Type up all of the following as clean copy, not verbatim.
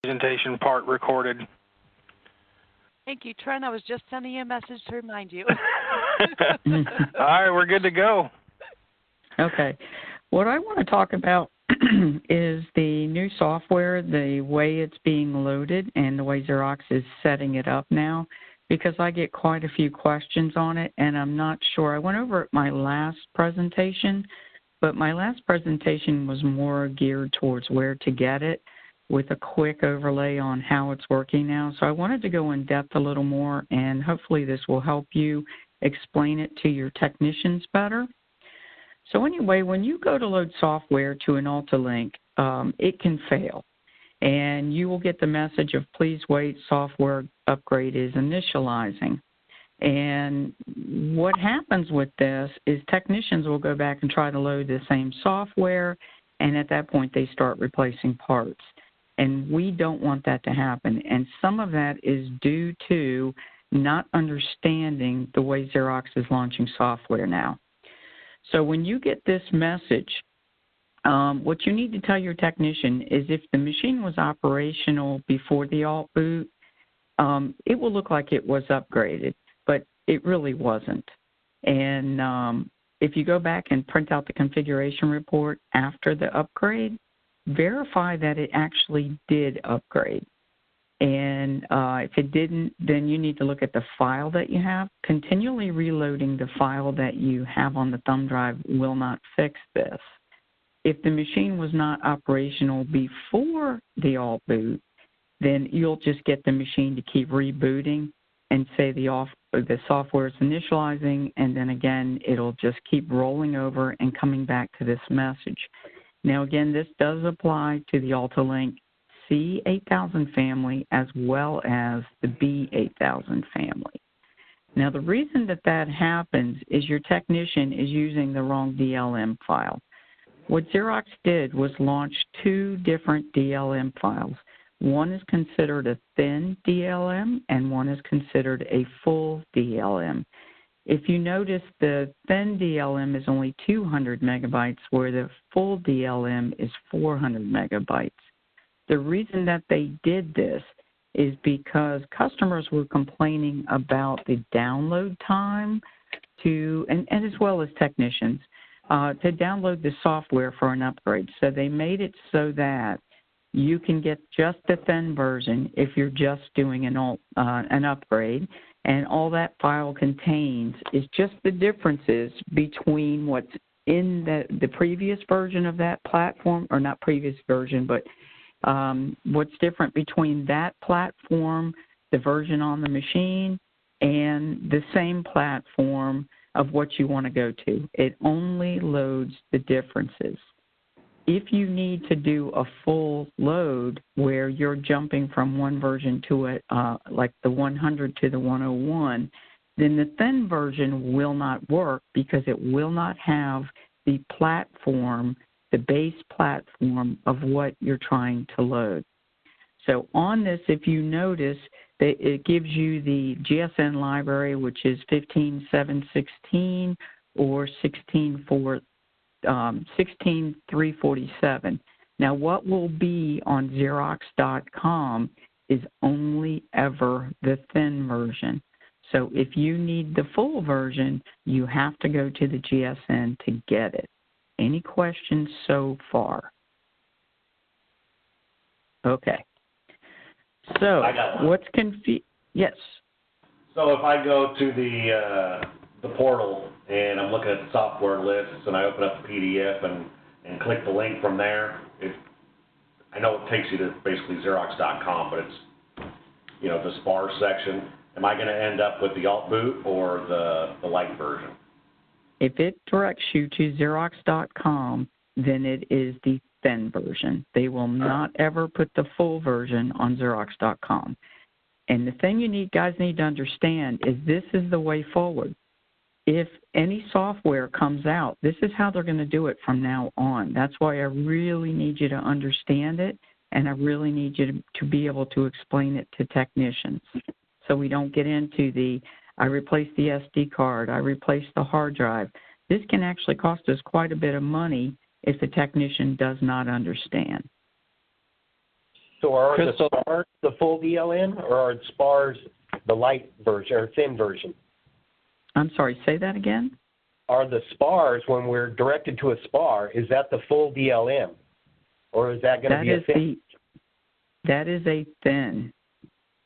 presentation part recorded. Thank you, Trent. I was just sending you a message to remind you. All right, we're good to go. Okay. What I want to talk about is the new software, the way it's being loaded, and the way Xerox is setting it up now, because I get quite a few questions on it, and I'm not sure. I went over it my last presentation, but my last presentation was more geared towards where to get it, with a quick overlay on how it's working now. So I wanted to go in depth a little more, and hopefully this will help you explain it to your technicians better. So anyway, when you go to load software to an Alta-Link, it can fail. And you will get the message of please wait, software upgrade is initializing. And what happens with this is technicians will go back and try to load the same software, and at that point they start replacing parts. And we don't want that to happen. And some of that is due to not understanding the way Xerox is launching software now. So when you get this message, what you need to tell your technician is if the machine was operational before the alt boot, it will look like it was upgraded, but it really wasn't. And if you go back and print out the configuration report after the upgrade, verify that it actually did upgrade. And if it didn't, then you need to look at the file that you have. Continually reloading the file that you have on the thumb drive will not fix this. If the machine was not operational before the alt boot, then you'll just get the machine to keep rebooting and say the software is initializing, and then again, it'll just keep rolling over and coming back to this message. Now, again, this does apply to the Alta-Link C8000 family as well as the B8000 family. Now, the reason that that happens is your technician is using the wrong DLM file. What Xerox did was launch two different DLM files. One is considered a thin DLM, and one is considered a full DLM. If you notice, the thin DLM is only 200 megabytes, where the full DLM is 400 megabytes. The reason that they did this is because customers were complaining about the download time and as well as technicians, to download the software for an upgrade. So they made it so that you can get just the thin version if you're just doing an upgrade, and all that file contains is just the differences between what's in the previous version of that platform, or not previous version, but what's different between that platform, the version on the machine, and the same platform of what you want to go to. It only loads the differences. If you need to do a full load where you're jumping from one version to like the 100 to the 101, then the thin version will not work because it will not have the platform, the base platform of what you're trying to load. So on this, if you notice, that it gives you the GSN library, which is 15.7.16 or 16.347. Now, what will be on Xerox.com is only ever the thin version. So if you need the full version, you have to go to the GSN to get it. Any questions so far? Okay. So what's Yes. So if I go to the portal and I'm looking at the software lists and I open up the PDF and click the link from there, I know it takes you to basically Xerox.com, but it's, the SPAR section. Am I going to end up with the alt boot or the light version? If it directs you to Xerox.com, then it is the thin version. They will not ever put the full version on Xerox.com. And the thing guys need to understand is this is the way forward. If any software comes out, this is how they're going to do it from now on. That's why I really need you to understand it, and I really need you to be able to explain it to technicians. So we don't get into I replaced the SD card, I replaced the hard drive. This can actually cost us quite a bit of money if the technician does not understand. So are Crystal. the SPARs the full DLM, or are the SPARs the light version or thin version? I'm sorry, say that again? Are the SPARs, when we're directed to a SPAR, is that the full DLM? Or is that going to be a thin? That is a thin.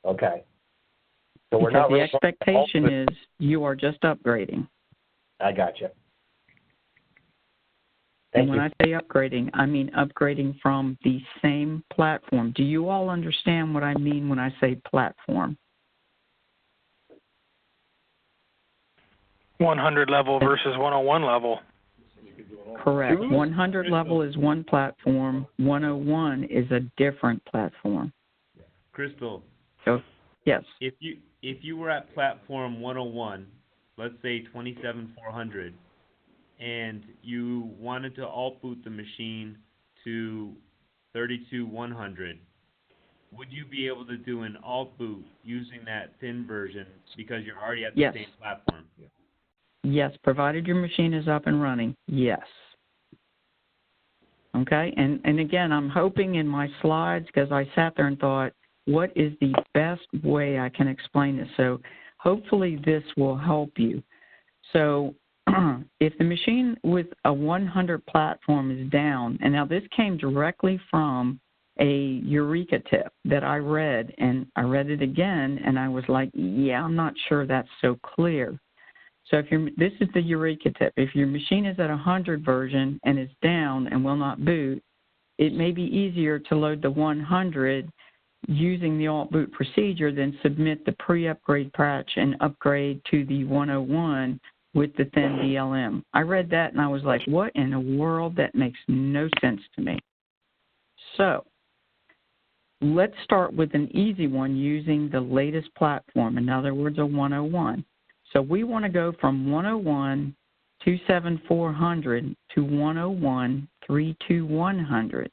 Okay. So we're Because not the really expectation is you are just upgrading. I got you. And Thank when you. I say upgrading, I mean upgrading from the same platform. Do you all understand what I mean when I say platform? 100 level versus 101 level. Correct. 100 level is one platform. 101 is a different platform. Crystal, So, yes. if you were at platform 101, let's say 27400, and you wanted to alt boot the machine to 32100, would you be able to do an alt boot using that thin version because you're already at the Yes. same platform? Yes, provided your machine is up and running, yes. Okay, and again, I'm hoping in my slides, because I sat there and thought, what is the best way I can explain this? So hopefully this will help you. So if the machine with a 100 platform is down, and now this came directly from a Eureka tip that I read, and I read it again, and I was like, yeah, I'm not sure that's so clear. So if this is the Eureka tip. If your machine is at 100 version and is down and will not boot, it may be easier to load the 100 using the alt boot procedure than submit the pre-upgrade patch and upgrade to the 101 with the thin DLM. I read that and I was like, what in the world? That makes no sense to me. So let's start with an easy one using the latest platform, in other words, a 101. So we want to go from 101 27400 to 101 32100.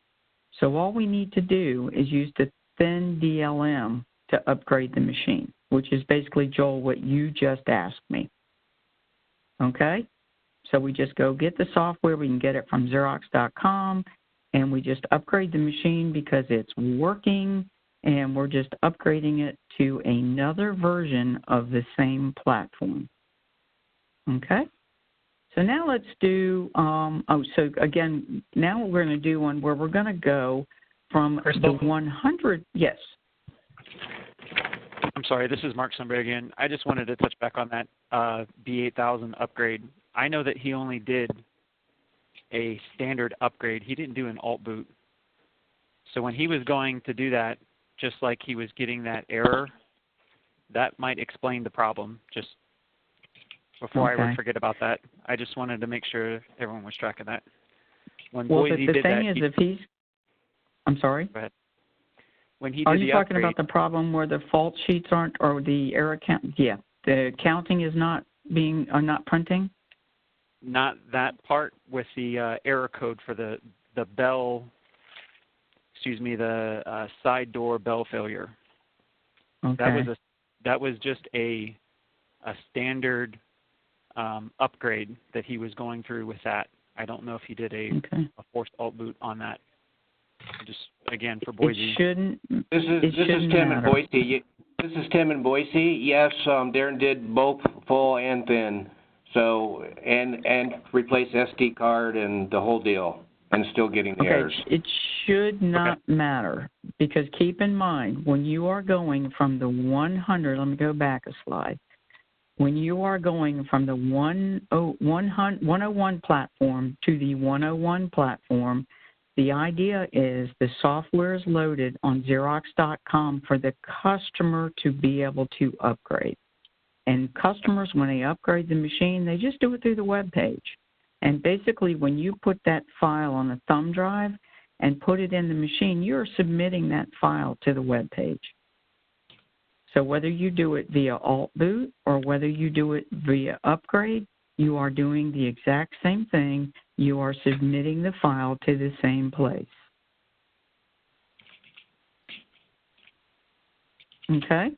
So all we need to do is use the thin DLM to upgrade the machine, which is basically, Joel, what you just asked me. Okay? So we just go get the software. We can get it from Xerox.com, and we just upgrade the machine because it's working, and we're just upgrading it to another version of the same platform. Okay? So now let's do, so again, now we're going to do one where we're going to go from Crystal? the 100, yes. I'm sorry, this is Mark Sunbury again. I just wanted to touch back on that B8000 upgrade. I know that he only did a standard upgrade. He didn't do an alt boot. So when he was going to do that, just like he was getting that error, that might explain the problem. Just before I would forget about that, I just wanted to make sure everyone was tracking that. When Well, Boise the did thing that, is, if he's, I'm sorry? go ahead. When he Are did you the talking upgrade, about the problem where the fault sheets aren't, or the error count? Yeah, the counting is not being, or not printing? not that part, with the error code for the bell, the side door bell failure. Okay. That was just a standard upgrade that he was going through with that. I don't know if he did a forced alt boot on that. Just again for Boise. It shouldn't. This is Tim in Boise. This is Tim in Boise. Yes, Darren did both full and thin. So and replace SD card and the whole deal, and still getting the errors. It should not matter, because keep in mind, when you are going from the 100, let me go back a slide. When you are going from the 101 platform to the 101 platform, the idea is the software is loaded on Xerox.com for the customer to be able to upgrade. And customers, when they upgrade the machine, they just do it through the web page. And basically, when you put that file on a thumb drive and put it in the machine, you're submitting that file to the web page. So whether you do it via alt boot or whether you do it via upgrade, you are doing the exact same thing. You are submitting the file to the same place. Okay?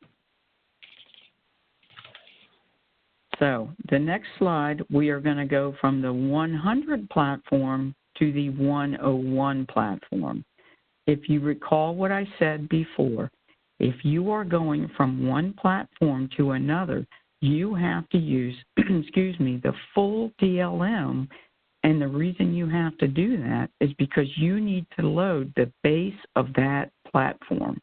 So the next slide, we are going to go from the 100 platform to the 101 platform. if you recall what I said before, if you are going from one platform to another, you have to use, the full DLM. And the reason you have to do that is because you need to load the base of that platform.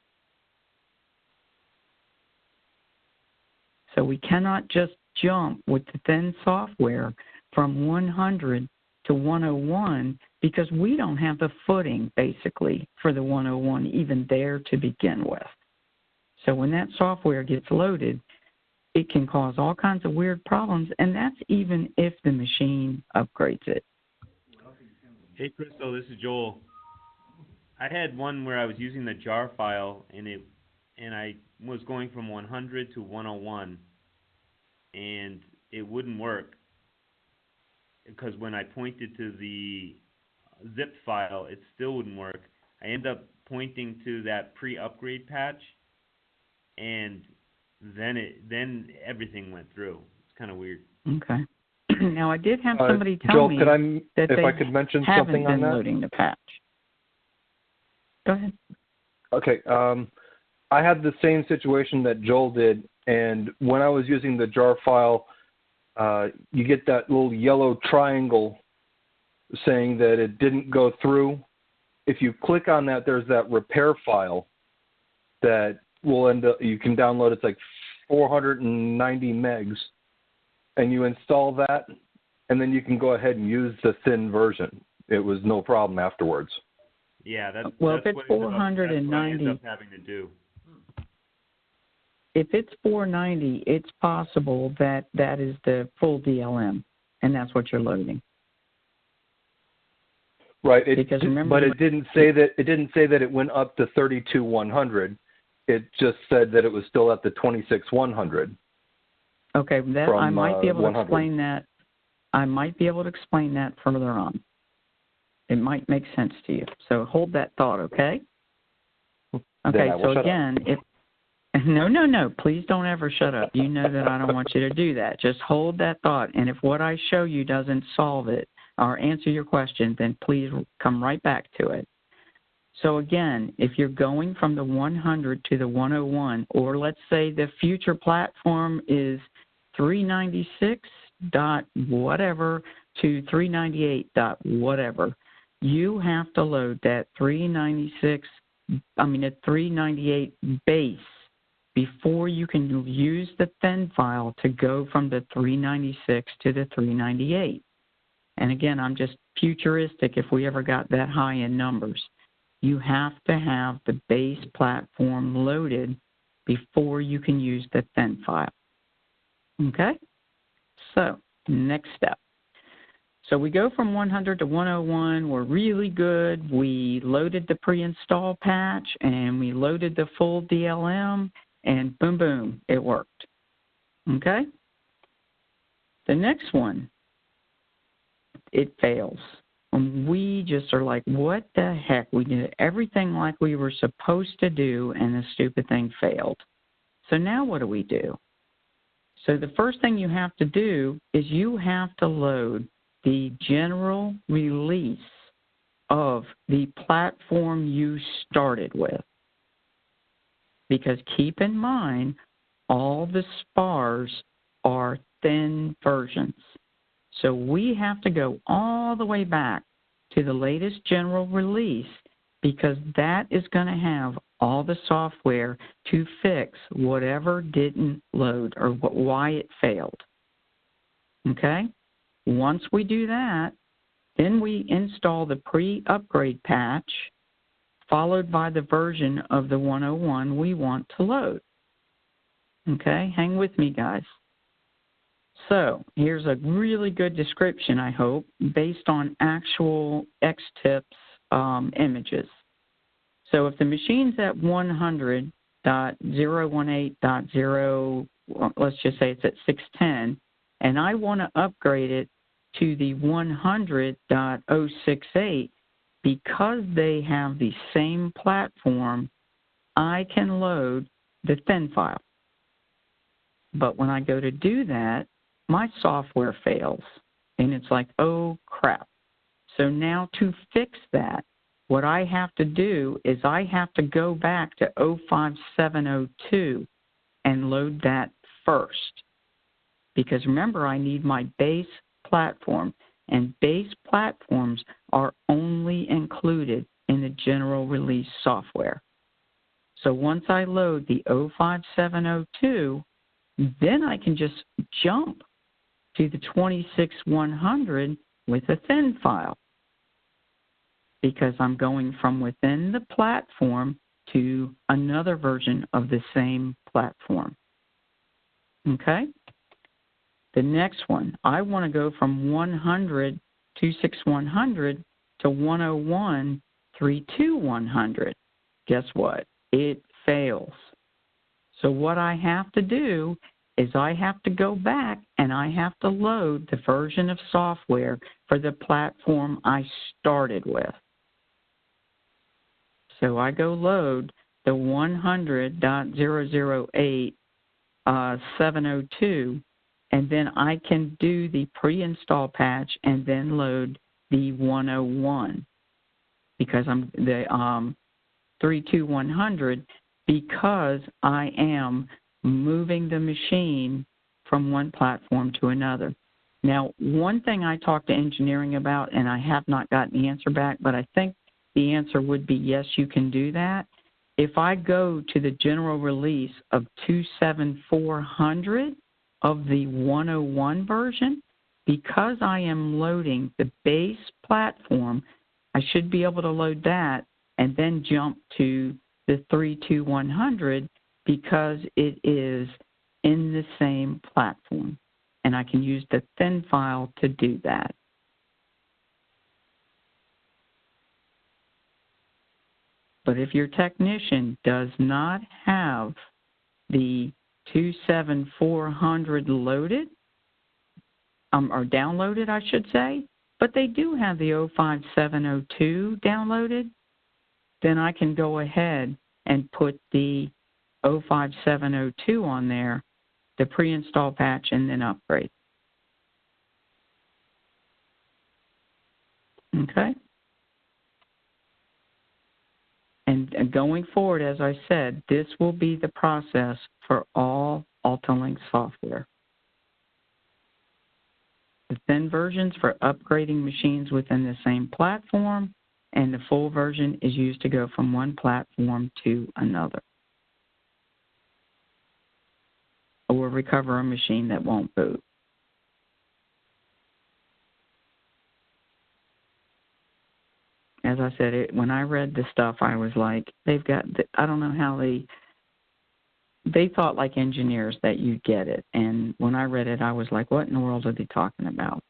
So we cannot just jump with the thin software from 100 to 101 because we don't have the footing, basically, for the 101 even there to begin with. So when that software gets loaded, it can cause all kinds of weird problems, and that's even if the machine upgrades it. Hey, Crystal, this is Joel. I had one where I was using the jar file, and I was going from 100 to 101, and it wouldn't work because when I pointed to the zip file, it still wouldn't work. I ended up pointing to that pre-upgrade patch, and then everything went through. It's kind of weird. Okay. Now, I did have somebody tell Joel, me that they if I could mention haven't something been on that? loading the patch. Go ahead. Okay. I had the same situation that Joel did, and when I was using the jar file, you get that little yellow triangle saying that it didn't go through. If you click on that, there's that repair file that will end up, you can download. It's like 490 megs, and you install that, and then you can go ahead and use the thin version. It was no problem afterwards. Yeah, that's well, if it's what 490, that's what I ended up having to do. If it's 490, it's possible that that is the full DLM, and that's what you're loading. Right. Because remember, but it didn't say that. It didn't say that it went up to 32,100. It just said that it was still at the 26,100. Okay, that I might be able 100. to explain that. I might be able to explain that further on. It might make sense to you. So hold that thought, okay? Okay. So again, No, please don't ever shut up. You know that I don't want you to do that. Just hold that thought. And if what I show you doesn't solve it or answer your question, then please come right back to it. So again, if you're going from the 100 to the 101, or let's say the future platform is 396 dot whatever to 398 dot whatever, you have to load that 398 base before you can use the thin file to go from the 396 to the 398. And again, I'm just futuristic if we ever got that high in numbers. You have to have the base platform loaded before you can use the thin file. Okay? So, next step. So we go from 100 to 101. We're really good. We loaded the pre-install patch, and we loaded the full DLM, and boom, boom, it worked. Okay? The next one, it fails. And we just are like, what the heck? We did everything like we were supposed to do, and the stupid thing failed. So now what do we do? So the first thing you have to do is you have to load the general release of the platform you started with. Because keep in mind, all the SPARs are thin versions. So we have to go all the way back to the latest general release because that is going to have all the software to fix whatever didn't load or why it failed. Okay? Once we do that, then we install the pre-upgrade patch followed by the version of the 101 we want to load. Okay? Hang with me, guys. So here's a really good description, I hope, based on actual X-Tips images. So if the machine's at 100.018.0, let's just say it's at 610, and I want to upgrade it to the 100.068, because they have the same platform, I can load the thin file. But when I go to do that, my software fails, and it's like, oh, crap. So now to fix that, What I have to do is I have to go back to 05702 and load that first. Because remember, I need my base platform, and base platforms are only included in the general release software. So once I load the 05702, then I can just jump to the 26100 with a thin file, because I'm going from within the platform to another version of the same platform. Okay? The next one, I want to go from 100, 26100 to 101, 32100. Guess what? It fails. So what I have to do is I have to go back and I have to load the version of software for the platform I started with. So I go load the 100.008.702, and then I can do the pre-install patch and then load the 101, because I'm the 32100, because I am moving the machine from one platform to another. Now, one thing I talked to engineering about, and I have not gotten the answer back, but I think the answer would be yes, you can do that. If I go to the general release of 27400 of the 101 version, because I am loading the base platform, I should be able to load that and then jump to the 32100, because it is in the same platform. And I can use the thin file to do that. But if your technician does not have the 27400 loaded, or downloaded, I should say, but they do have the 05702 downloaded, then I can go ahead and put the 05702 on there, the pre-install patch, and then upgrade. Okay? And going forward, as I said, this will be the process for all Altalink software. The thin versions for upgrading machines within the same platform, and the full version is used to go from one platform to another, or recover a machine that won't boot. As I said, when I read this stuff, I was like, I don't know how they thought like engineers that you'd get it. And when I read it, I was like, what in the world are they talking about?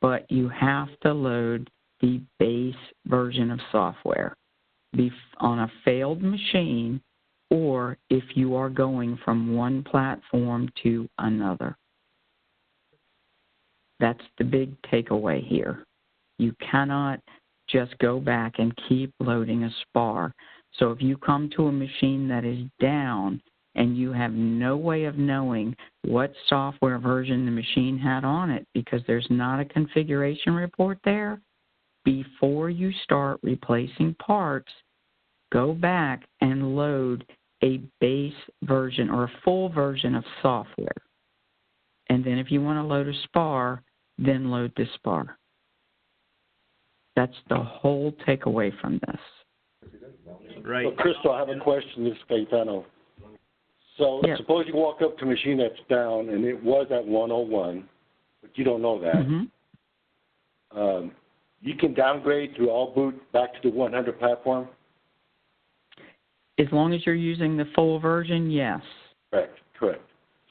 But you have to load the base version of software on a failed machine, or if you are going from one platform to another. That's the big takeaway here. You cannot just go back and keep loading a SPAR. So if you come to a machine that is down and you have no way of knowing what software version the machine had on it, because there's not a configuration report there, before you start replacing parts, go back and load a base version or a full version of software. And then if you want to load a SPAR, then load the SPAR. That's the whole takeaway from this. Right. So, Crystal, I have a question. This is Gaetano. So, yes. Suppose you walk up to a machine that's down and it was at 101, but you don't know that. Mm-hmm. You can downgrade through all boot back to the 100 platform? As long as you're using the full version, yes. Correct.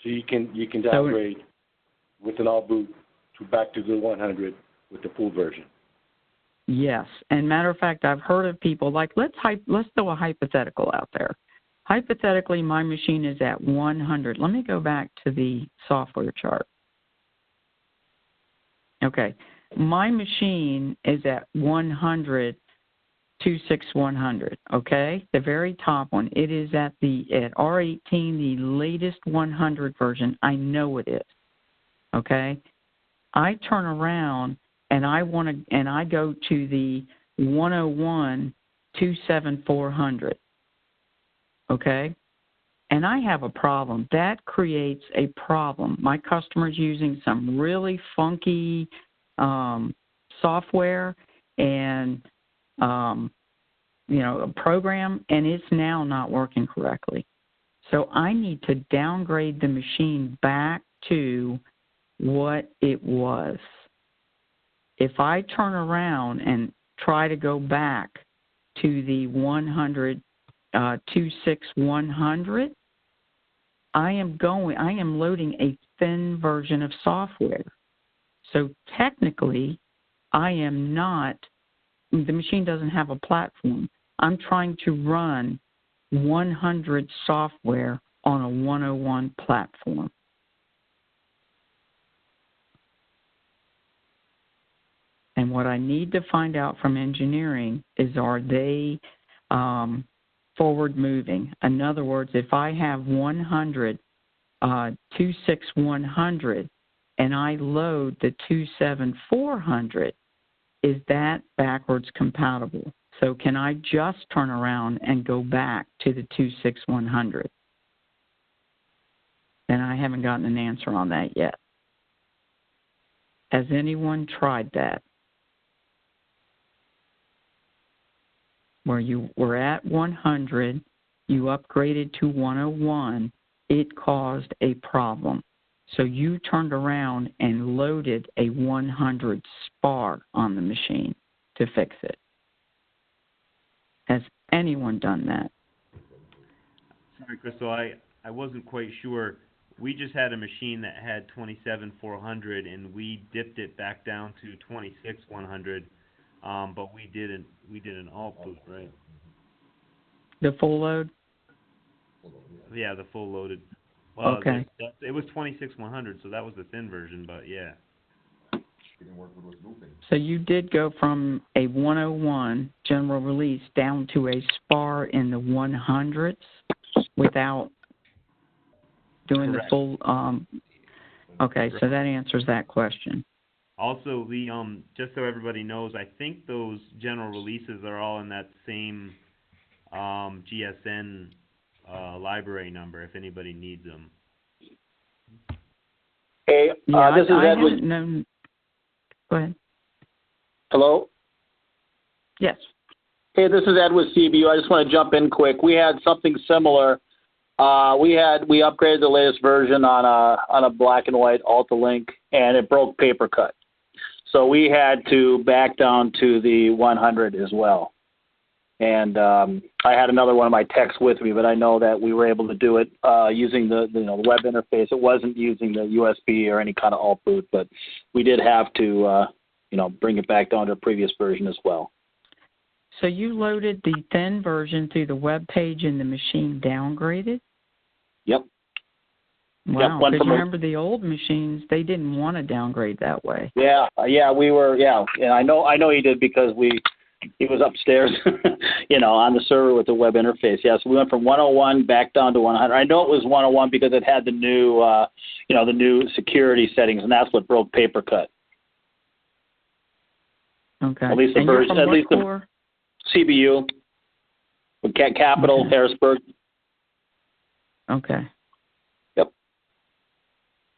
So you can downgrade with an all boot back to the 100 with the full version. Yes, and matter of fact, I've heard of people like let's throw a hypothetical out there. Hypothetically, my machine is at 100. Let me go back to the software chart. Okay, my machine is at 100, 26100. Okay, the very top one. It is at R18, the latest 100 version. I know it is. Okay, I turn around and I go to the 101 27400. Okay? And I have a problem. That creates a problem. My customer's using some really funky software and, a program, and it's now not working correctly. So I need to downgrade the machine back to what it was. If I turn around and try to go back to the 26100, I am loading a thin version of software. So technically, the machine doesn't have a platform. I'm trying to run 100 software on a 101 platform. And what I need to find out from engineering is, are they forward moving? In other words, if I have 26100 and I load the 27400, is that backwards compatible? So can I just turn around and go back to the 26100? And I haven't gotten an answer on that yet. Has anyone tried that? Where you were at 100, you upgraded to 101, it caused a problem. So you turned around and loaded a 100 SPAR on the machine to fix it. Has anyone done that? Sorry, Crystal, I wasn't quite sure. We just had a machine that had 27400, and we dipped it back down to 26100. But we did an alt boot, right? The full load? Yeah, the full loaded. Well, okay. It was 26100, so that was the thin version, but yeah. So you did go from a 101 general release down to a SPAR in the 100s without doing Correct. the full. Okay, Correct. So that answers that question. Also, just so everybody knows, I think those general releases are all in that same GSN library number if anybody needs them. Hey, this is Edward. Go ahead. Hello? Yes. Hey, this is Ed with CBU. I just want to jump in quick. We had something similar. We upgraded the latest version on a black and white Alta-Link, and it broke paper cut. So we had to back down to the 100 as well. And I had another one of my techs with me, but I know that we were able to do it using the web interface. It wasn't using the USB or any kind of alt boot, but we did have to bring it back down to a previous version as well. So you loaded the thin version through the web page and the machine downgraded? Yep. Wow, because remember the old machines, they didn't want to downgrade that way. Yeah, we were, and I know he did because he was upstairs, on the server with the web interface. Yeah, so we went from 101 back down to 100. I know it was 101 because it had the new, the new security settings, and that's what broke paper cut. Okay. At least the version, at least the CBU, with Capital, Harrisburg. Okay. Yep.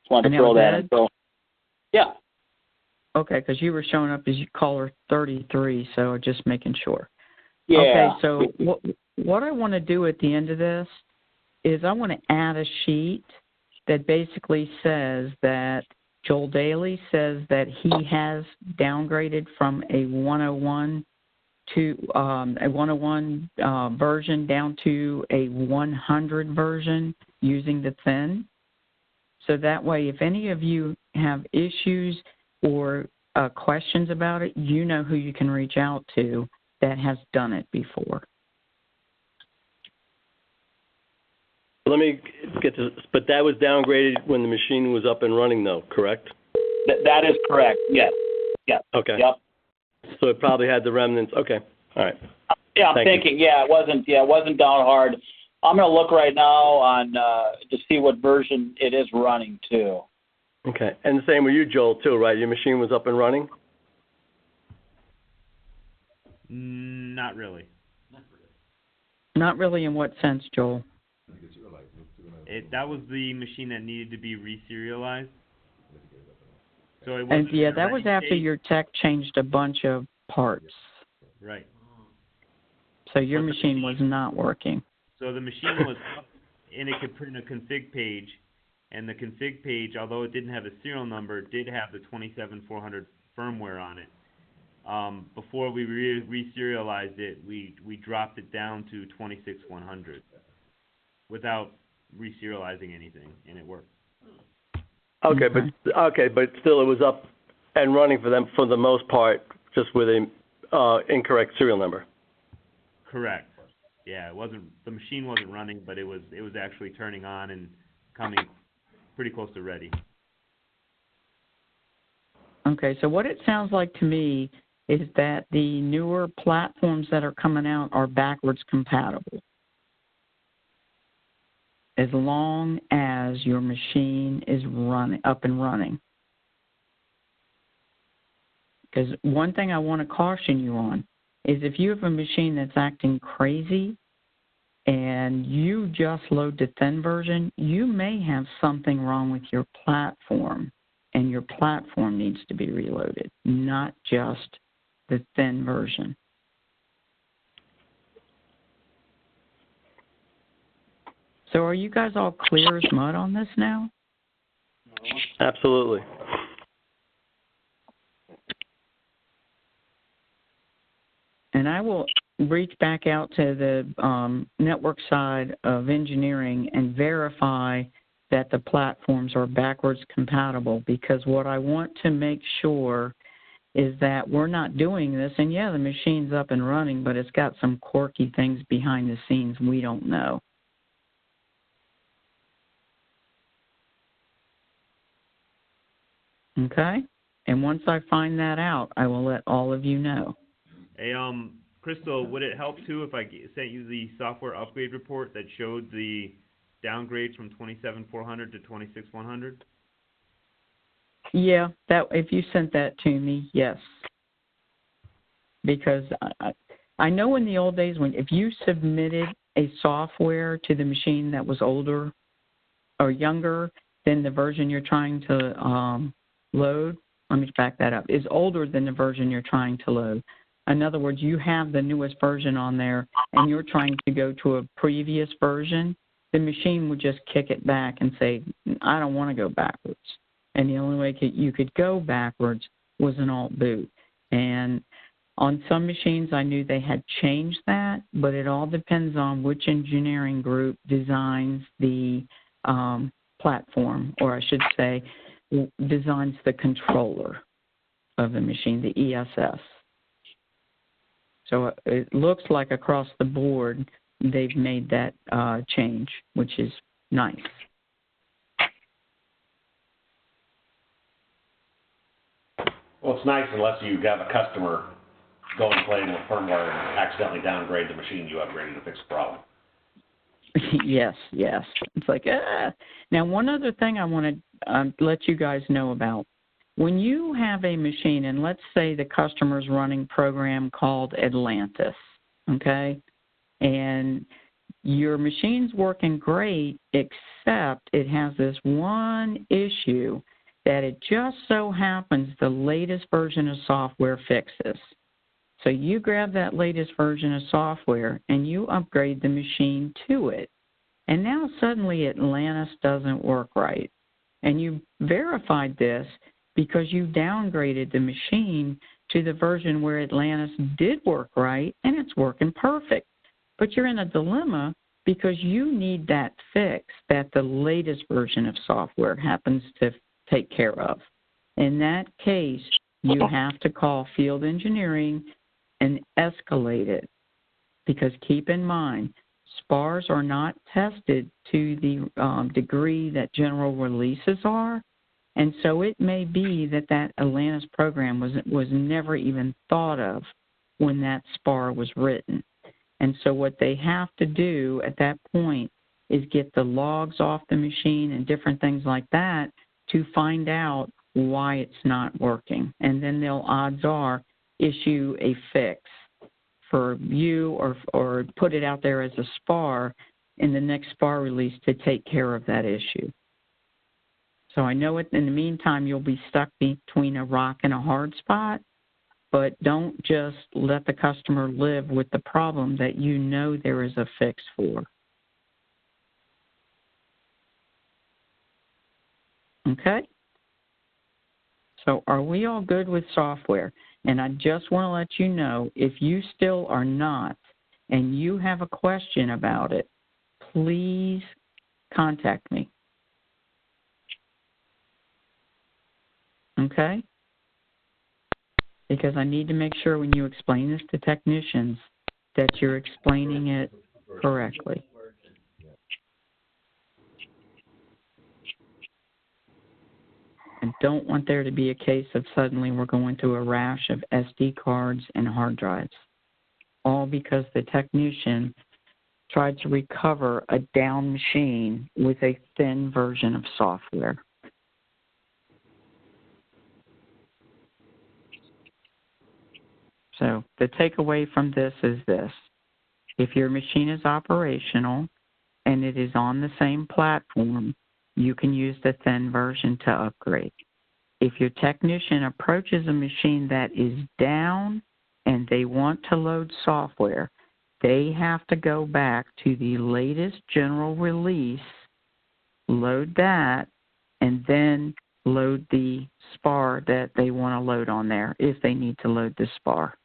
Just wanted to throw that in. So, yeah. Okay, because you were showing up as caller 33, so just making sure. Yeah. Okay, so what I want to do at the end of this is I want to add a sheet that basically says that Joel Daly says that he has downgraded from a 101 to a 101 version down to a 100 version using the thin. So that way, if any of you have issues or questions about it, you know who you can reach out to that has done it before. Let me get this, but that was downgraded when the machine was up and running, though, correct? That is correct, yes. Yeah. Okay. Yep. So it probably had the remnants. Okay. All right. Yeah, I'm thinking. Yeah, it wasn't down hard. I'm going to look right now on to see what version it is running too. Okay. And the same with you, Joel, too, right? Your machine was up and running? Not really. Not really in what sense, Joel? That was the machine that needed to be reserialized. So it And wasn't yeah, that was after your tech changed a bunch of parts. Right. So your machine was not working. So the machine was up, and it could print a config page, and the config page, although it didn't have a serial number, did have the 27400 firmware on it. Before we reserialized it, we dropped it down to 26100 without reserializing anything, and it worked. Okay, but still, it was up and running for them for the most part, just with a incorrect serial number. Correct. Yeah, it wasn't. The machine wasn't running, but it was actually turning on and coming pretty close to ready. Okay, so what it sounds like to me is that the newer platforms that are coming out are backwards compatible, as long as your machine is up and running. Because one thing I want to caution you on is if you have a machine that's acting crazy and you just load the thin version, you may have something wrong with your platform, and your platform needs to be reloaded, not just the thin version. So are you guys all clear as mud on this now? Absolutely. And I will reach back out to the network side of engineering and verify that the platforms are backwards compatible, because what I want to make sure is that we're not doing this, and yeah, the machine's up and running, but it's got some quirky things behind the scenes we don't know. Okay? And once I find that out, I will let all of you know. Hey, Crystal, would it help too if I sent you the software upgrade report that showed the downgrades from 27400 to 26100? Yeah, that if you sent that to me, yes. Because I know in the old days when if you submitted a software to the machine that was older or younger than the version you're trying to load, let me back that up, is older than the version you're trying to load. In other words, you have the newest version on there and you're trying to go to a previous version, the machine would just kick it back and say, I don't want to go backwards. And the only way you could go backwards was an alt boot. And on some machines, I knew they had changed that, but it all depends on which engineering group designs the platform, or I should say, designs the controller of the machine, the ESS. So it looks like across the board they've made that change, which is nice. Well, it's nice unless you have a customer go and play with firmware and accidentally downgrade the machine you upgraded to fix the problem. Yes. It's like, Now, one other thing I want to let you guys know about. When you have a machine, and let's say the customer's running a program called Atlantis, okay, and your machine's working great, except it has this one issue that it just so happens the latest version of software fixes. So you grab that latest version of software and you upgrade the machine to it. And now suddenly Atlantis doesn't work right. And you verified this because you downgraded the machine to the version where Atlantis did work right and it's working perfect. But you're in a dilemma because you need that fix that the latest version of software happens to take care of. In that case, you have to call field engineering and escalate it, because keep in mind, SPARs are not tested to the degree that general releases are, and so it may be that Atlantis program was never even thought of when that SPAR was written. And so what they have to do at that point is get the logs off the machine and different things like that to find out why it's not working. And then they'll, odds are, issue a fix for you or put it out there as a SPAR in the next SPAR release to take care of that issue. So I know in the meantime you'll be stuck between a rock and a hard spot, but don't just let the customer live with the problem that you know there is a fix for. Okay? So are we all good with software? And I just want to let you know, if you still are not and you have a question about it, please contact me. Okay? Because I need to make sure when you explain this to technicians that you're explaining it correctly. And don't want there to be a case of suddenly we're going through a rash of SD cards and hard drives, all because the technician tried to recover a down machine with a thin version of software. So the takeaway from this is this. If your machine is operational and it is on the same platform, you can use the thin version to upgrade. If your technician approaches a machine that is down and they want to load software, they have to go back to the latest general release, load that, and then load the SPAR that they want to load on there if they need to load the SPAR.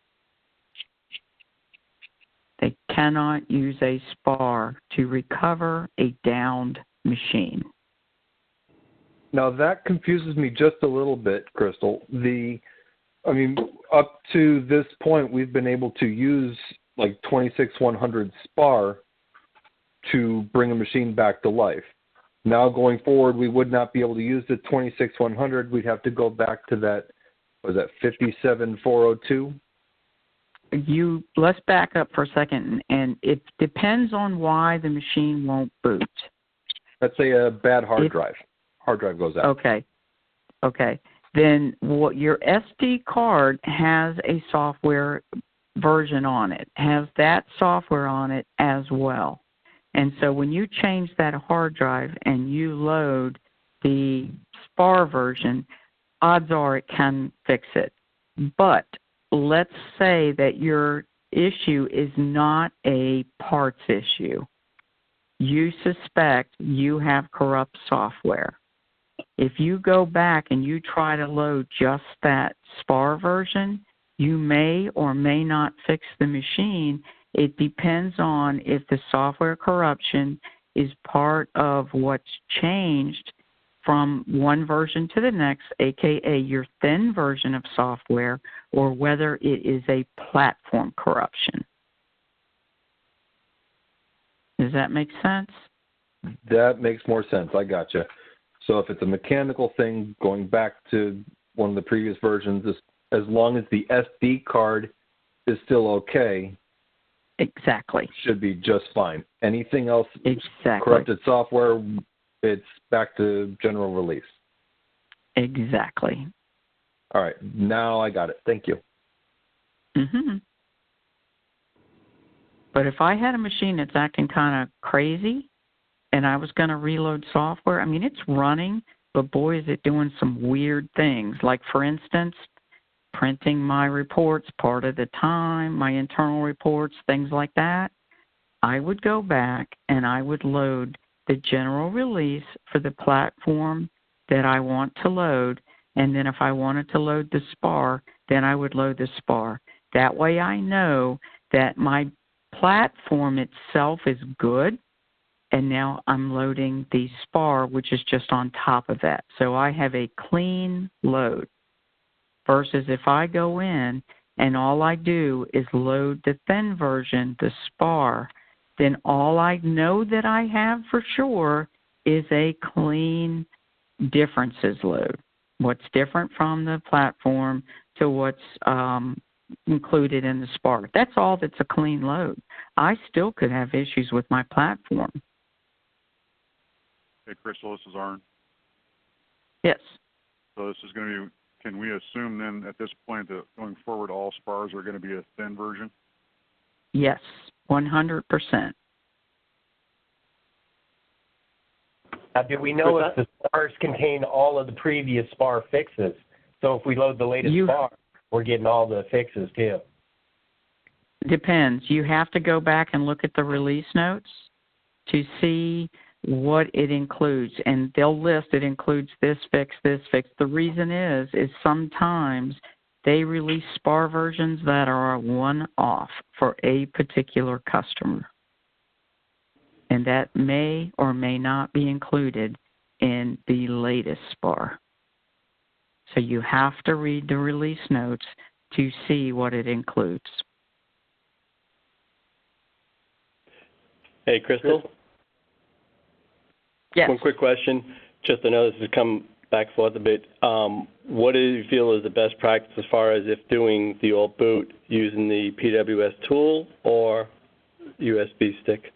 They cannot use a SPAR to recover a downed machine. Now that confuses me just a little bit, Crystal. Up to this point, we've been able to use like 26100 SPAR to bring a machine back to life. Now going forward, we would not be able to use the 26100. We'd have to go back to that, was that 57402? Let's back up for a second, and it depends on why the machine won't boot. Let's say a bad hard drive. Hard drive goes out. Okay. Then your SD card has a software version on it, has that software on it as well. And so when you change that hard drive and you load the SPAR version, odds are it can fix it. But let's say that your issue is not a parts issue. You suspect you have corrupt software. If you go back and you try to load just that SPAR version, you may or may not fix the machine. It depends on if the software corruption is part of what's changed from one version to the next, aka your thin version of software, or whether it is a platform corruption. Does that make sense? That makes more sense. I gotcha. So if it's a mechanical thing, going back to one of the previous versions, as long as the SD card is still okay, exactly, should be just fine. Anything else, exactly, corrupted software, it's back to general release. Exactly. All right, now I got it. Thank you. Mm-hmm. But if I had a machine that's acting kind of crazy and I was going to reload software, it's running, but boy, is it doing some weird things. Like, for instance, printing my reports part of the time, my internal reports, things like that. I would go back and I would load the general release for the platform that I want to load, and then if I wanted to load the SPAR, then I would load the SPAR. That way I know that my platform itself is good, and now I'm loading the SPAR, which is just on top of that. So I have a clean load. Versus if I go in and all I do is load the thin version, the SPAR, then all I know that I have for sure is a clean differences load. What's different from the platform to what's included in the SPAR. That's all that's a clean load. I still could have issues with my platform. Hey, Crystal, this is Arn. Yes. So this is going to be, can we assume then at this point that going forward all SPARs are going to be a thin version? Yes, 100%. Now, do we know if the SPARs contain all of the previous SPAR fixes? So if we load the latest SPAR, we're getting all the fixes too. Depends. You have to go back and look at the release notes to see what it includes, and they'll list it includes this fix, this fix. The reason is sometimes they release SPAR versions that are a one-off for a particular customer, and that may or may not be included in the latest SPAR. So you have to read the release notes to see what it includes. Hey, Crystal? Yes. One quick question. Just I know this has come back and forth a bit. What do you feel is the best practice as far as if doing the alt boot using the PWS tool or USB stick?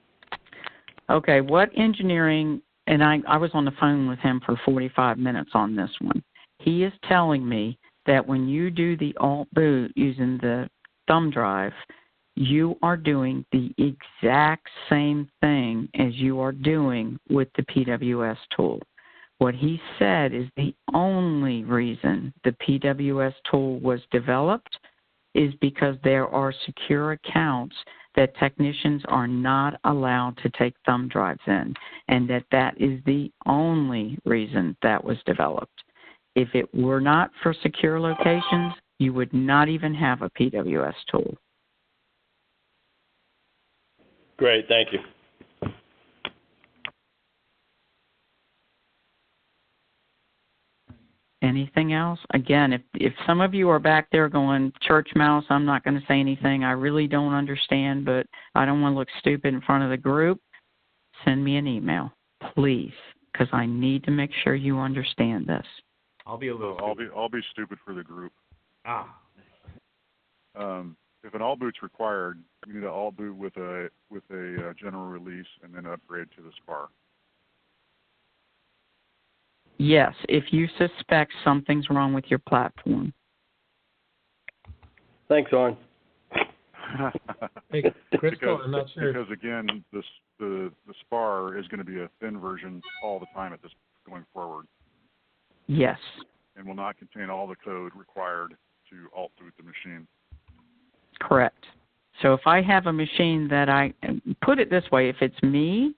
Okay, what engineering, and I was on the phone with him for 45 minutes on this one. He is telling me that when you do the alt boot using the thumb drive, you are doing the exact same thing as you are doing with the PWS tool. What he said is the only reason the PWS tool was developed is because there are secure accounts that technicians are not allowed to take thumb drives in, and that is the only reason that was developed. If it were not for secure locations, you would not even have a PWS tool. Great, thank you. Anything else? Again, if some of you are back there going, church mouse, I'm not going to say anything, I really don't understand, but I don't want to look stupid in front of the group, send me an email, please, because I need to make sure you understand this. I'll be a little. I'll be stupid for the group. If an alt boot's required, you need to alt boot with a general release and then upgrade to the SPAR. Yes, if you suspect something's wrong with your platform. Thanks, Oren. Hey, Crystal, I'm not sure. Because again, the SPAR is going to be a thin version all the time at this going forward. Yes. And will not contain all the code required to alt boot the machine. Correct. So if I have a machine that put it this way, if it's me,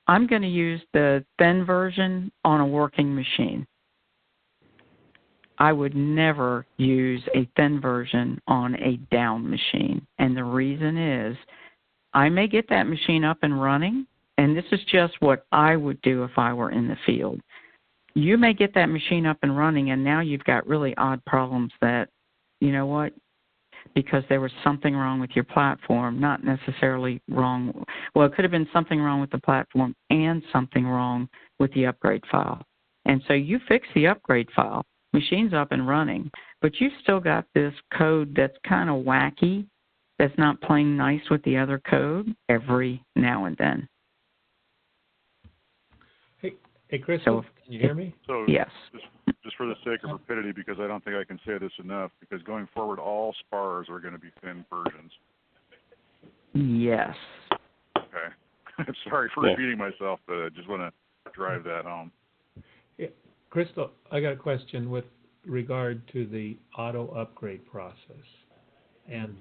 I'm going to use the thin version on a working machine. I would never use a thin version on a down machine. And the reason is I may get that machine up and running, and this is just what I would do if I were in the field. You may get that machine up and running, and now you've got really odd problems that, you know what, because there was something wrong with your platform, not necessarily wrong. Well, it could have been something wrong with the platform and something wrong with the upgrade file. And so you fix the upgrade file, machine's up and running, but you've still got this code that's kind of wacky, that's not playing nice with the other code every now and then. Hey, Crystal, can you hear me? So yes. Just for the sake of rapidity, because I don't think I can say this enough, because going forward, all SPARs are going to be thin versions. Yes. Okay. I'm sorry for repeating myself, but I just want to drive that home. Yeah. Crystal, I got a question with regard to the auto upgrade process. And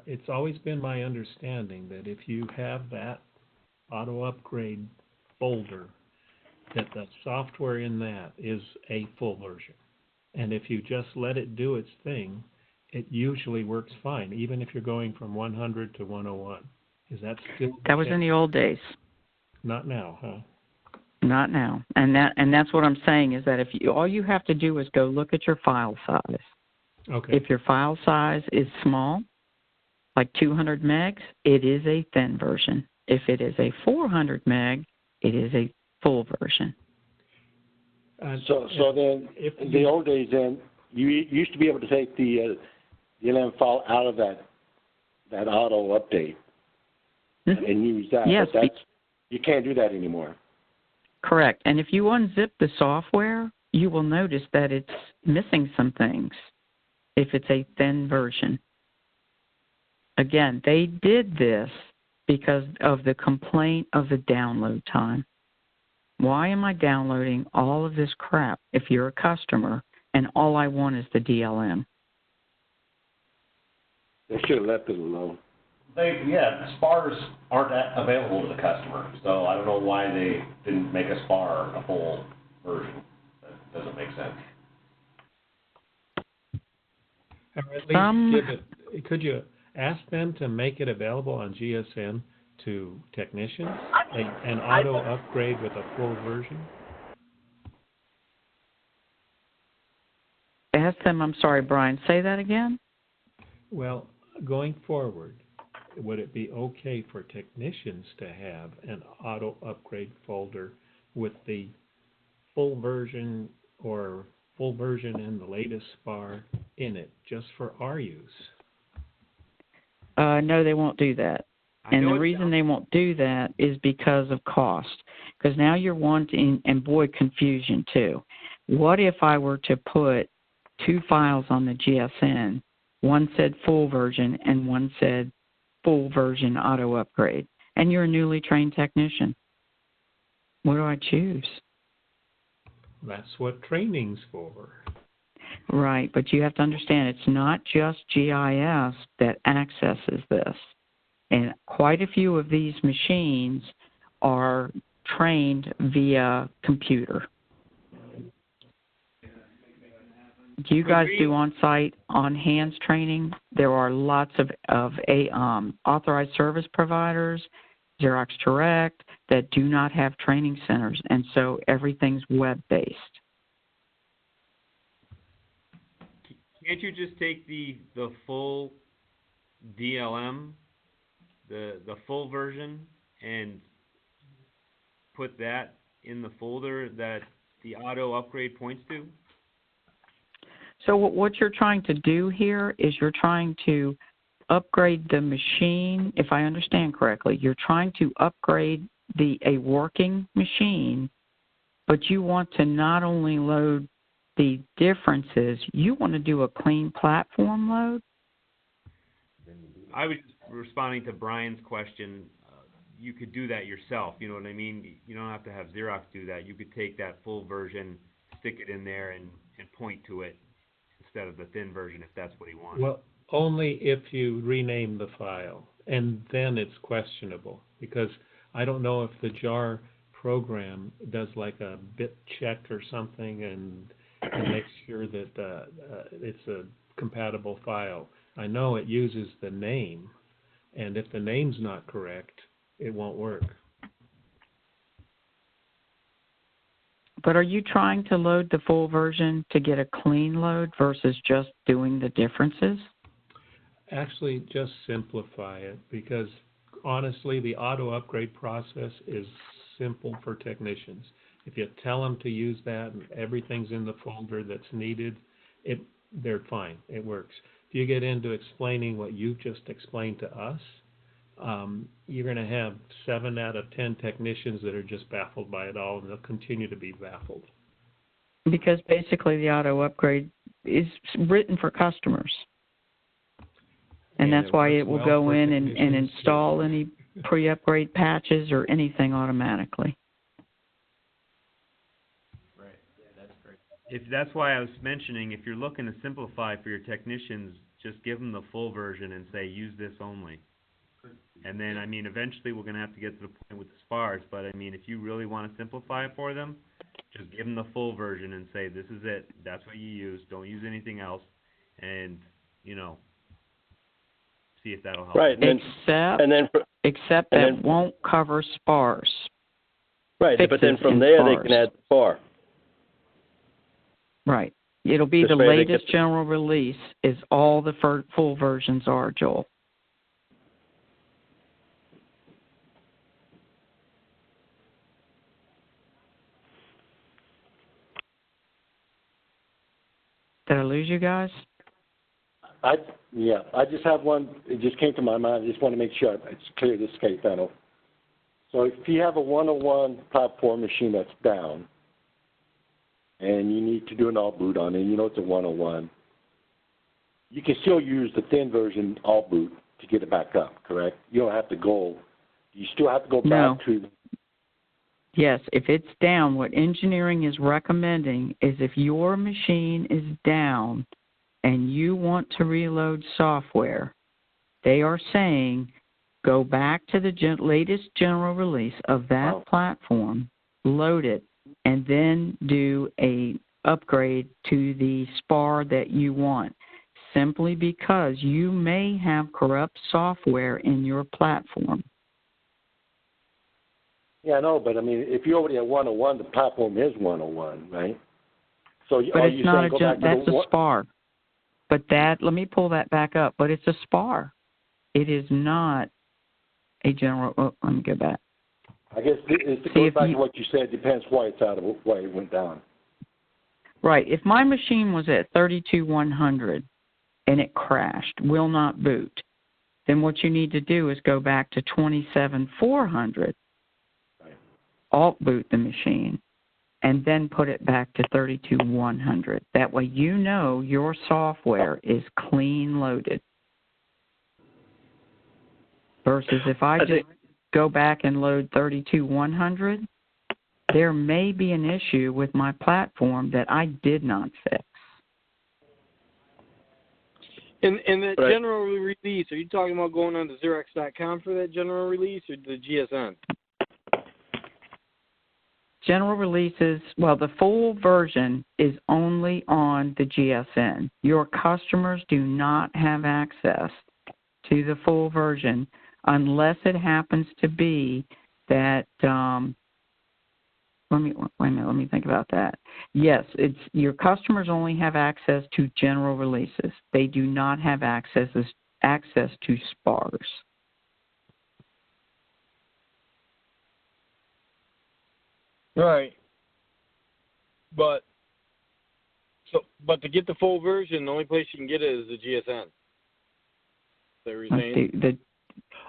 it's always been my understanding that if you have that auto upgrade folder, that the software in that is a full version. And if you just let it do its thing, it usually works fine, even if you're going from 100 to 101. Is that still That was in the old days. Not now, huh? Not now. And that's what I'm saying is that if all you have to do is go look at your file size. Okay. If your file size is small, like 200 megs, it is a thin version. If it is a 400 meg, it is a full version. So then, in the old days, then you used to be able to take the LM file out of that auto update and use that. Yes, but you can't do that anymore. Correct. And if you unzip the software, you will notice that it's missing some things if it's a thin version. Again, they did this because of the complaint of the download time. Why am I downloading all of this crap if you're a customer and all I want is the DLM? They should have left it alone. SPARs aren't available to the customer, so I don't know why they didn't make a SPAR a full version. That doesn't make sense. Or at least give it. Could you ask them to make it available on GSM to technicians, an auto upgrade with a full version? Ask them, I'm sorry, Brian, say that again? Well, going forward, would it be okay for technicians to have an auto upgrade folder with the full version or full version and the latest SPAR in it, just for our use? No, they won't do that. And the reason they won't do that is because of cost. Because now you're wanting, and boy, confusion too. What if I were to put two files on the GSN? One said full version and one said full version auto upgrade. And you're a newly trained technician. What do I choose? That's what training's for. Right, but you have to understand it's not just GIS that accesses this. And quite a few of these machines are trained via computer. Do you guys do on-site, on-hands training? There are lots of authorized service providers, Xerox Direct, that do not have training centers, and so everything's web-based. Can't you just take the full DLM, the full version, and put that in the folder that the auto upgrade points to? So what you're trying to do here is you're trying to upgrade the machine, if I understand correctly. You're trying to upgrade a working machine, but you want to not only load the differences, you want to do a clean platform load? I was just responding to Brian's question. You could do that yourself, you know what I mean? You don't have to have Xerox do that. You could take that full version, stick it in there, and point to it instead of the thin version if that's what he wants. Well, only if you rename the file, and then it's questionable, because I don't know if the JAR program does like a bit check or something and makes sure that it's a compatible file. I know it uses the name, and if the name's not correct, it won't work. But are you trying to load the full version to get a clean load versus just doing the differences? Actually, just simplify it, because honestly, the auto upgrade process is simple for technicians. If you tell them to use that and everything's in the folder that's needed, they're fine. It works. If you get into explaining what you've just explained to us, you're going to have 7 out of 10 technicians that are just baffled by it all, and they'll continue to be baffled. Because basically the auto upgrade is written for customers. And that's why it will go in and install any pre-upgrade patches or anything automatically. Right. Yeah, that's great. That's why I was mentioning, if you're looking to simplify for your technicians, just give them the full version and say, use this only. And then, I mean, eventually we're going to have to get to the point with the SPARs, but I mean, if you really want to simplify it for them, just give them the full version and say, this is it. That's what you use. Don't use anything else. And, you know, see if that'll help. Right. Except that won't cover SPARs. Right, but then from there they can add SPAR. Right. It'll be the latest general release is all the full versions are, Joel. Did I lose you guys? I just have one. It just came to my mind. I just want to make sure it's clear this case, panel. So if you have a 101 platform machine that's down, and you need to do an alt boot on it, you know it's a 101, you can still use the thin version alt boot to get it back up, correct? You don't have to go. You still have to go No. back to. Yes, if it's down, what engineering is recommending is if your machine is down and you want to reload software, they are saying go back to the latest general release of that platform, load it, and then do a upgrade to the SPAR that you want, simply because you may have corrupt software in your platform. Yeah, I know, but I mean, if you're already at 101, the platform is 101, right? So But are it's you not saying go back that's to the a SPAR. But that, let me pull that back up, but it's a SPAR. It is not a general, let me go back. I guess it goes back to what you said. Depends why it's out of why it went down. Right. If my machine was at 32,100 and it crashed, will not boot, then what you need to do is go back to 27,400, alt boot the machine, and then put it back to 32,100. That way you know your software is clean loaded. Versus if I just go back and load 32,100, there may be an issue with my platform that I did not fix. In the general release, are you talking about going on to Xerox.com for that general release or the GSN? General releases, well, the full version is only on the GSN. Your customers do not have access to the full version unless it happens to be that, let me think about that. Yes, it's your customers only have access to general releases. They do not have access to SPARs. Right. But to get the full version, the only place you can get it is the GSN. Is that what you're saying?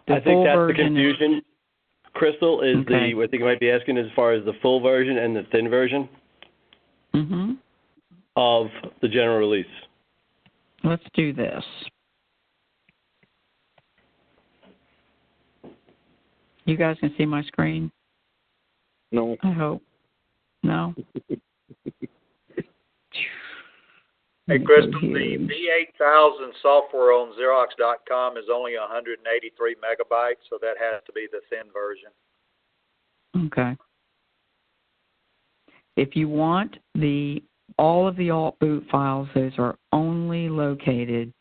I think that's the confusion. Crystal is I think you might be asking as far as the full version and the thin version of the general release. Let's do this. You guys can see my screen? No. I hope. No? Hey, Crystal, the B8000 software on Xerox.com is only 183 megabytes, so that has to be the thin version. Okay. If you want all of the alt boot files, those are only located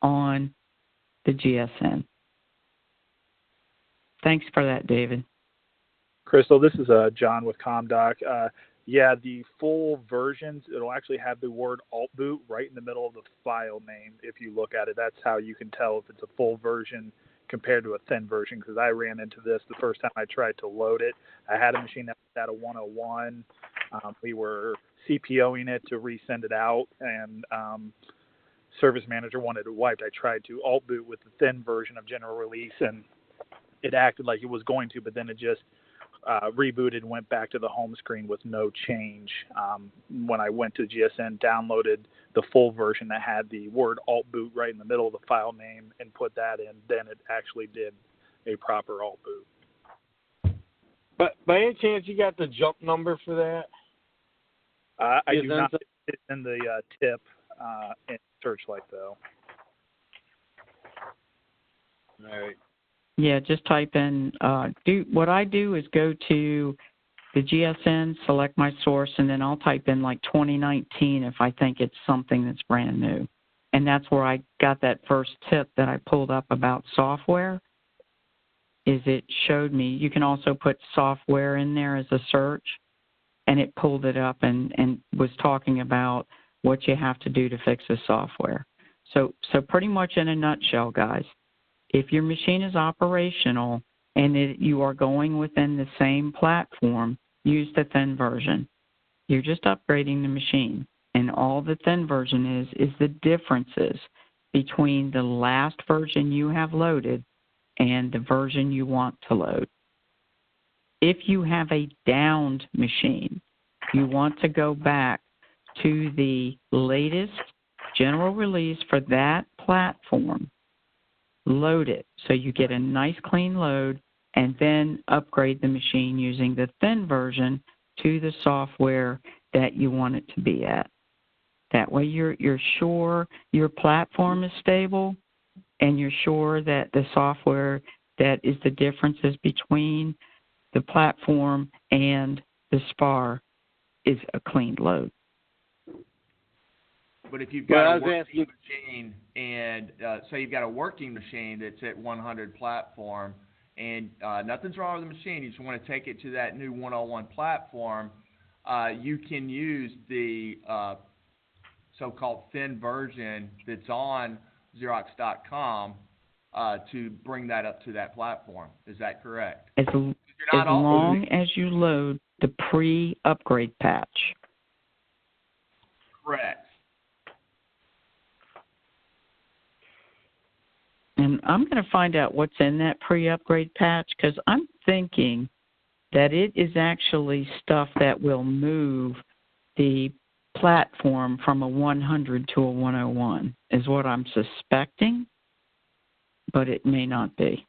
on the GSN. Thanks for that, David. Crystal, this is John with ComDoc. Yeah, the full versions, it'll actually have the word alt boot right in the middle of the file name. If you look at it, that's how you can tell if it's a full version compared to a thin version, because I ran into this the first time I tried to load it. I had a machine that was at a 101. We were CPOing it to resend it out, and service manager wanted it wiped. I tried to alt boot with the thin version of general release, and it acted like it was going to, but then it just rebooted and went back to the home screen with no change. When I went to GSN, downloaded the full version that had the word alt boot right in the middle of the file name and put that in, then it actually did a proper alt boot. But by any chance you got the jump number for that? I do not. It's in the tip in Searchlight, though. All right. Yeah, just type in, what I do is go to the GSN, select my source, and then I'll type in like 2019 if I think it's something that's brand new. And that's where I got that first tip that I pulled up about software, is it showed me, you can also put software in there as a search, and it pulled it up and was talking about what you have to do to fix the software. So pretty much in a nutshell, guys, if your machine is operational and you are going within the same platform, use the thin version. You're just upgrading the machine. And all the thin version is the differences between the last version you have loaded and the version you want to load. If you have a downed machine, you want to go back to the latest general release for that platform load it. So you get a nice clean load and then upgrade the machine using the thin version to the software that you want it to be at. That way you're sure your platform is stable and you're sure that the software that is the differences between the platform and the SPAR is a clean load. But if you've got a working machine and say you've got a working machine that's at 100 platform and nothing's wrong with the machine, you just want to take it to that new 101 platform, you can use the so-called thin version that's on Xerox.com to bring that up to that platform. Is that correct? As long as you load the pre-upgrade patch. Correct. And I'm going to find out what's in that pre-upgrade patch because I'm thinking that it is actually stuff that will move the platform from a 100 to a 101 is what I'm suspecting, but it may not be.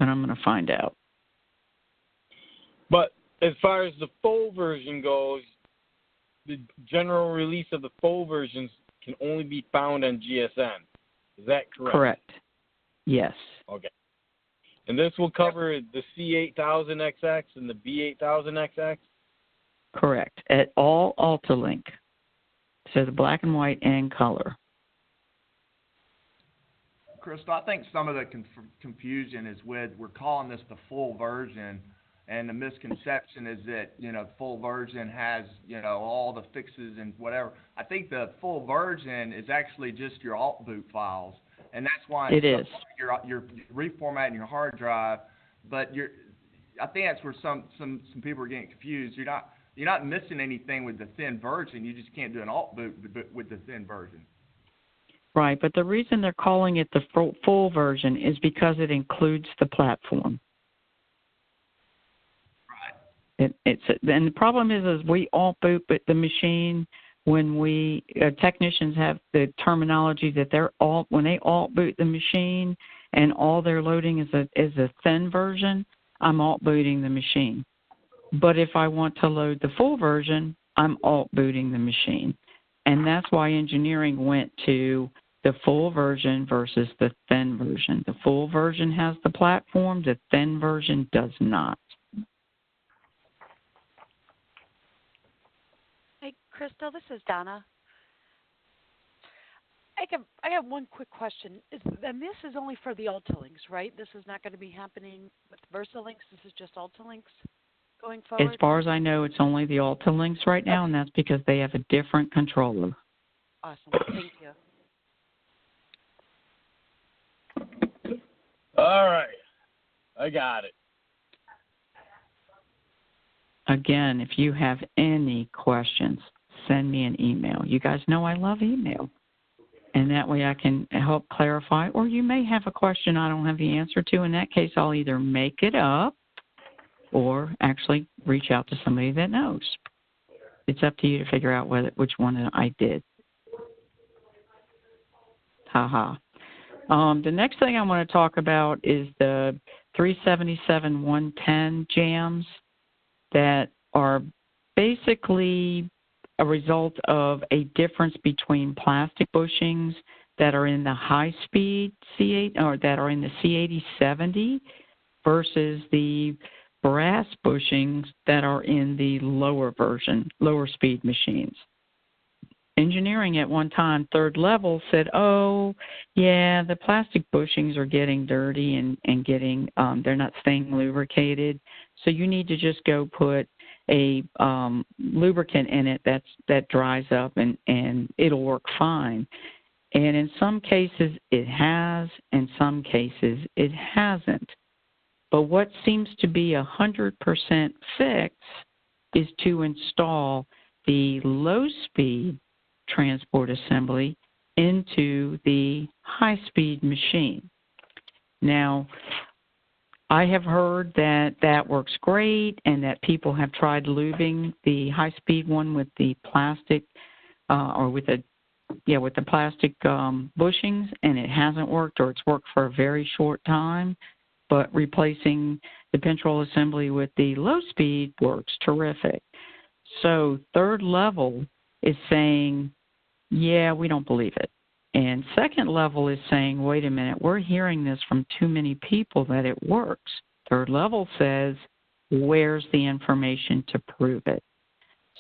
And I'm going to find out. But as far as the full version goes, the general release of the full versions can only be found on GSN. Is that correct? Correct. Yes. Okay. And this will cover the C8000XX and the B8000XX? Correct. At all Altalink. So the black and white and color. Crystal, I think some of the confusion is with we're calling this the full version, and the misconception is that, the full version has, all the fixes and whatever. I think the full version is actually just your alt boot files. And that's why you're reformatting your hard drive, but I think that's where some people are getting confused. You're not missing anything with the thin version. You just can't do an alt boot with the thin version. Right, but the reason they're calling it the full version is because it includes the platform. Right. And the problem is we alt boot the machine. When we technicians have the terminology that when they alt boot the machine and all they're loading is a thin version, I'm alt booting the machine. But if I want to load the full version, I'm alt booting the machine. And that's why engineering went to the full version versus the thin version. The full version has the platform, the thin version does not. Hey, Crystal, this is Donna. I have one quick question. And this is only for the Altalinks, right? This is not going to be happening with VersaLinks. This is just Altalinks going forward? As far as I know, it's only the Altalinks right now, and that's because they have a different controller. Awesome. Thank you. All right. I got it. Again, if you have any questions, send me an email. You guys know I love email. And that way I can help clarify. Or you may have a question I don't have the answer to. In that case, I'll either make it up or actually reach out to somebody that knows. It's up to you to figure out which one I did. The next thing I want to talk about is the 377-110 jams that are basically a result of a difference between plastic bushings that are in the high-speed C8 or that are in the C8070 versus the brass bushings that are in the lower speed machines. Engineering at one time, third level, said, oh, yeah, the plastic bushings are getting dirty and getting, they're not staying lubricated. So you need to just go put a lubricant in it that dries up and it'll work fine. And in some cases it has, in some cases it hasn't. But what seems to be 100% fix is to install the low-speed transport assembly into the high-speed machine. Now, I have heard that works great and that people have tried lubing the high-speed one with the plastic or with a with the plastic bushings, and it hasn't worked, or it's worked for a very short time. But replacing the pinch roll assembly with the low speed works terrific. So third level is saying, yeah, we don't believe it. And second level is saying, wait a minute, we're hearing this from too many people that it works. Third level says, where's the information to prove it?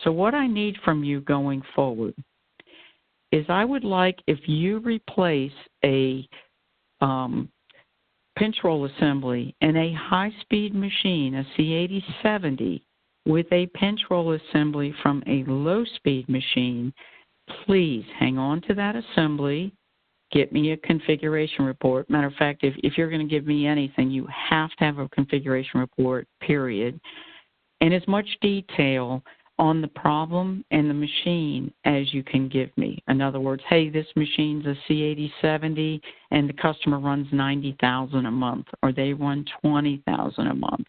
So what I need from you going forward is I would like if you replace a pinch roll assembly in a high-speed machine, a C8070, with a pinch roll assembly from a low-speed machine, please hang on to that assembly, get me a configuration report. Matter of fact, if you're going to give me anything, you have to have a configuration report, period, and as much detail on the problem and the machine as you can give me. In other words, hey, this machine's a C8070 and the customer runs 90,000 a month, or they run 20,000 a month,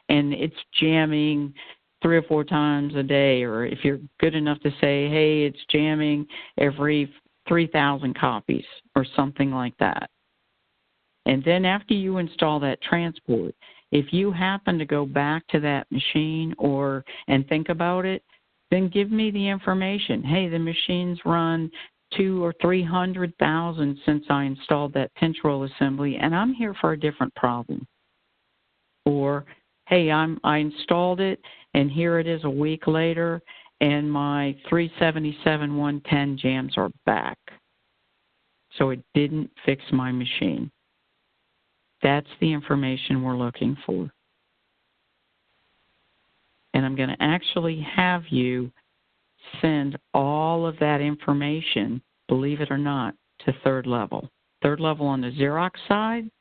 and it's jamming 3 or 4 times a day, or if you're good enough to say, hey, it's jamming every 3,000 copies or something like that. And then after you install that transport, if you happen to go back to that machine and think about it, then give me the information. Hey, the machine's run 200,000 or 300,000 since I installed that pinch roll assembly, and I'm here for a different problem. Or, hey, I installed it, and here it is a week later, and my 377 110 jams are back. So it didn't fix my machine. That's the information we're looking for. And I'm going to actually have you send all of that information, believe it or not, to third level. Third level on the Xerox side,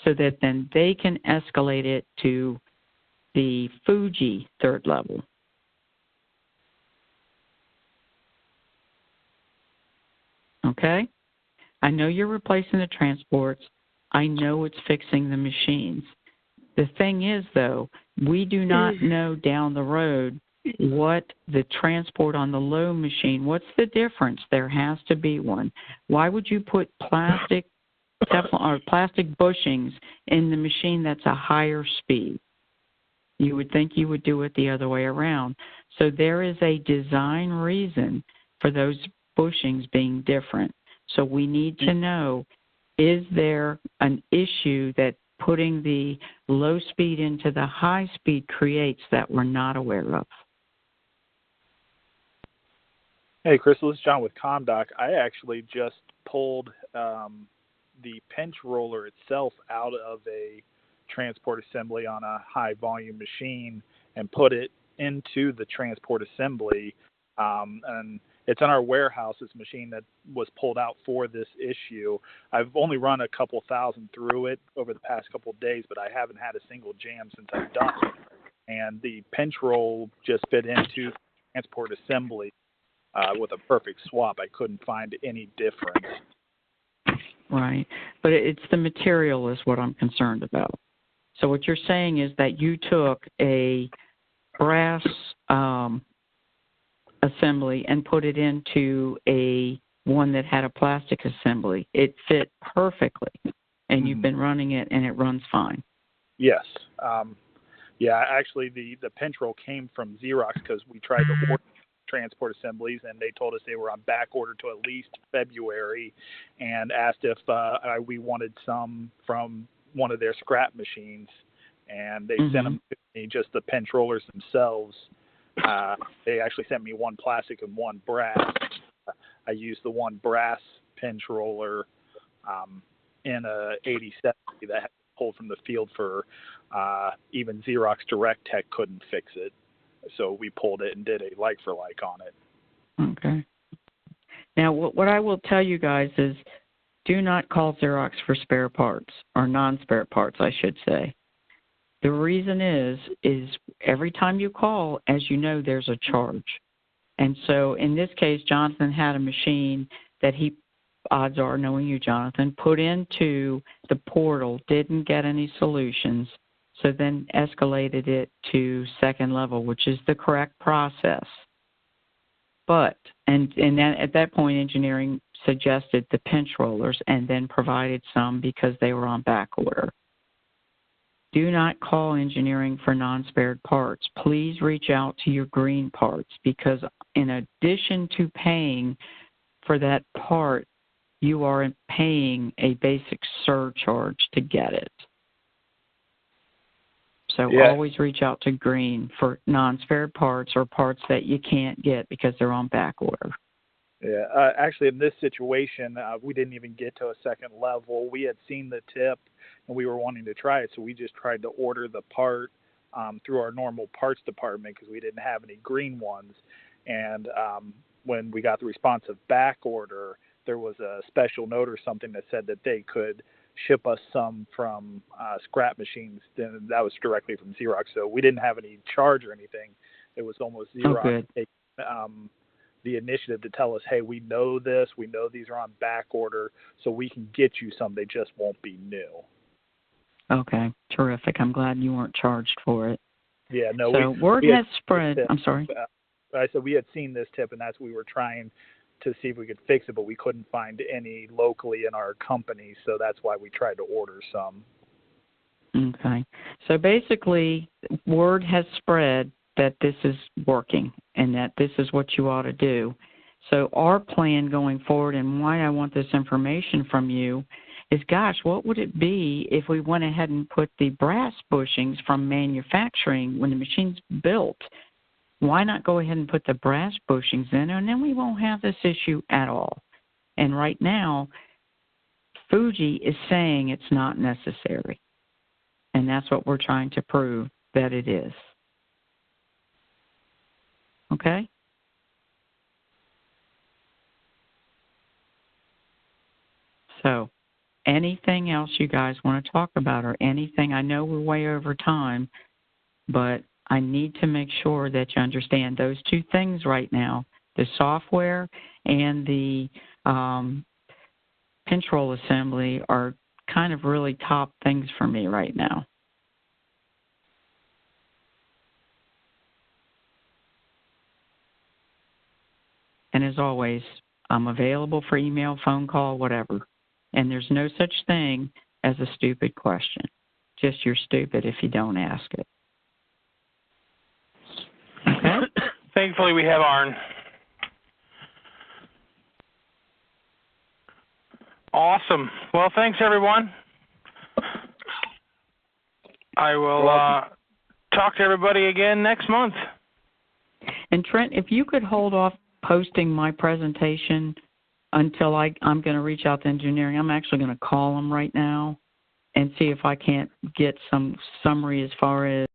so that then they can escalate it to the Fuji third level. Okay? I know you're replacing the transports. I know it's fixing the machines. The thing is, though, we do not know down the road what the transport on the low machine, what's the difference? There has to be one. Why would you put plastic Teflon or plastic bushings in the machine that's a higher speed? You would think you would do it the other way around. So there is a design reason for those bushings being different. So we need to know, is there an issue that putting the low speed into the high speed creates that we're not aware of? Hey, Crystal, this is John with ComDoc. I actually just pulled the pinch roller itself out of a transport assembly on a high volume machine and put it into the transport assembly. And it's in our warehouse. It's a machine that was pulled out for this issue. I've only run a couple thousand through it over the past couple of days, but I haven't had a single jam since I've done it. And the pinch roll just fit into the transport assembly with a perfect swap. I couldn't find any difference. Right. But it's the material is what I'm concerned about. So what you're saying is that you took a brass assembly and put it into a one that had a plastic assembly. It fit perfectly, and you've been running it, and it runs fine. Yes. Yeah, actually, the pinch roll came from Xerox because we tried to order transport assemblies, and they told us they were on back order to at least February, and asked if we wanted some from one of their scrap machines, and they sent them to me, just the pinch rollers themselves. They actually sent me one plastic and one brass. I used the one brass pinch roller in a 8070 that had been pulled from the field for even Xerox Direct Tech couldn't fix it. So we pulled it and did a like for like on it. Okay. Now, what I will tell you guys is do not call Xerox for spare parts, or non-spare parts, I should say. The reason is every time you call, as you know, there's a charge. And so in this case, Jonathan had a machine that he, odds are, knowing you, Jonathan, put into the portal, didn't get any solutions, so then escalated it to second level, which is the correct process. But, And at that point, engineering suggested the pinch rollers and then provided some because they were on back order. Do not call engineering for non-spared parts. Please reach out to your green parts because in addition to paying for that part, you are paying a basic surcharge to get it. So always reach out to green for non-spared parts or parts that you can't get because they're on back order. Yeah, actually, in this situation, we didn't even get to a second level. We had seen the tip, and we were wanting to try it, so we just tried to order the part through our normal parts department because we didn't have any green ones. And when we got the response of back order, there was a special note or something that said that they could ship us some from scrap machines. Then that was directly from Xerox, so we didn't have any charge or anything. It was almost Xerox taking the initiative to tell us, hey, we know this, we know these are on back order, so we can get you some. They just won't be new. Okay, terrific. I'm glad you weren't charged for it. Yeah, no. So word has spread. I'm sorry. I said we had seen this tip, and that's we were trying to see if we could fix it, but we couldn't find any locally in our company, so that's why we tried to order some. Okay. So basically, word has spread that this is working and that this is what you ought to do. So our plan going forward and why I want this information from you is, gosh, what would it be if we went ahead and put the brass bushings from manufacturing when the machine's built? Why not go ahead and put the brass bushings in, and then we won't have this issue at all. And right now, Fuji is saying it's not necessary. And that's what we're trying to prove, that it is. Okay? So, anything else you guys want to talk about or anything? I know we're way over time, but I need to make sure that you understand those two things right now, the software and the pinch roll assembly are kind of really top things for me right now. And as always, I'm available for email, phone call, whatever. And there's no such thing as a stupid question. Just you're stupid if you don't ask it. Okay? Thankfully, we have Arn. Awesome. Well, thanks, everyone. I will talk to everybody again next month. And Trent, if you could hold off posting my presentation until I'm going to reach out to engineering. I'm actually going to call them right now and see if I can't get some summary as far as